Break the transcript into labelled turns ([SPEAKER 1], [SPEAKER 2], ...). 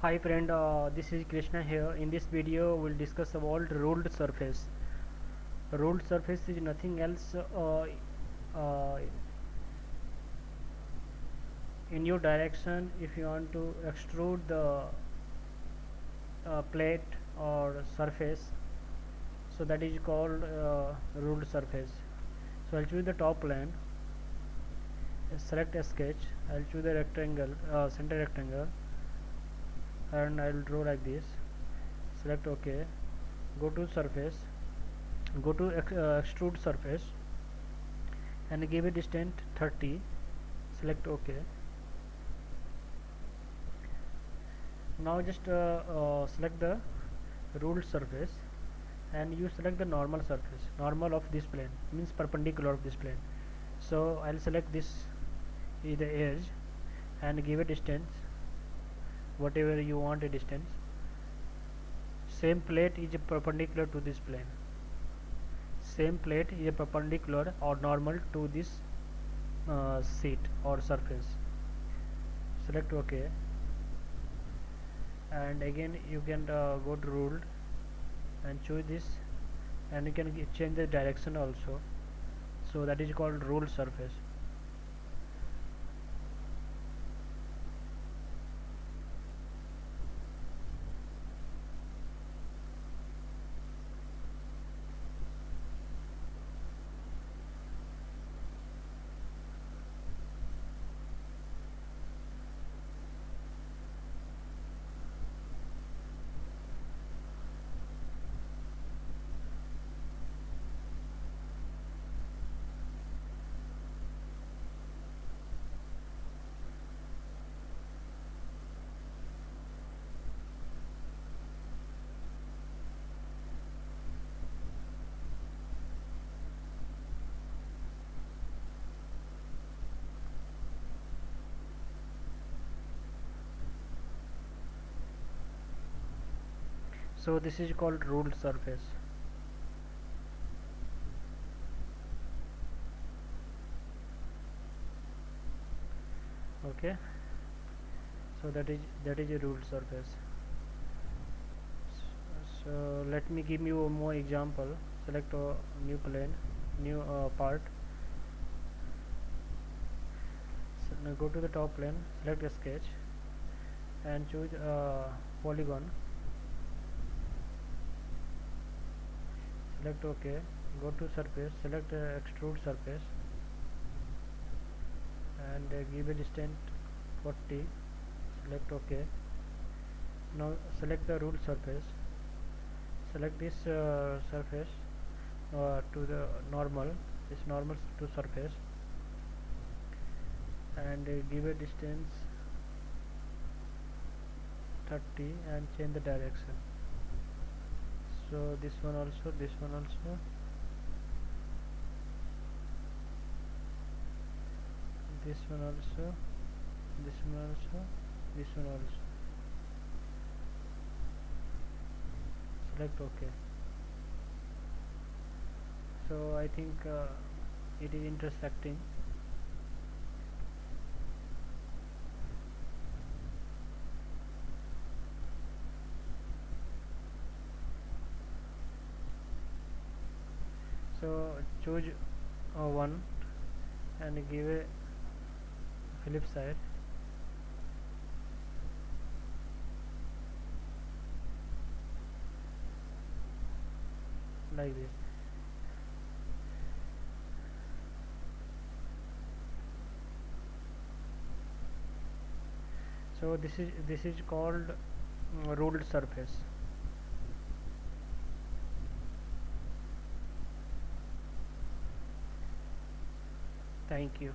[SPEAKER 1] Hi friend, this is Krishna here. In this video we'll discuss about ruled surface. Ruled surface is nothing else uh, in your direction. If you want to extrude the plate or surface, so that is called ruled surface. So I'll choose the top plane, select a sketch. I'll choose the rectangle, center rectangle, and I'll draw like this. Select OK, go to surface, go to extrude surface and give a distance 30. Select OK. Now just select the ruled surface and you select the normal surface, normal of this plane, means perpendicular of this plane. So I'll select this is the edge and give a distance whatever you want a distance. Same plate is perpendicular to this plane, same plate is perpendicular or normal to this sheet or surface. Select OK, and again you can go to ruled and choose this, and you can change the direction also. So that is called ruled surface. So this is called ruled surface. Okay, so that is a ruled surface. So let me give you more example. Select a new plane, new part. So now go to the top plane, select a sketch and choose polygon. Select OK, go to surface, select extrude surface and give a distance 40. Select OK. Now select the ruled surface, select this surface to the normal, this normal to surface, and give a distance 30 and change the direction. So this one also, this one also, this one also, this one also, this one also. Select OK. So I think it is intersecting. So choose one and give a flip side. Like this. So this is called ruled surface. Thank you.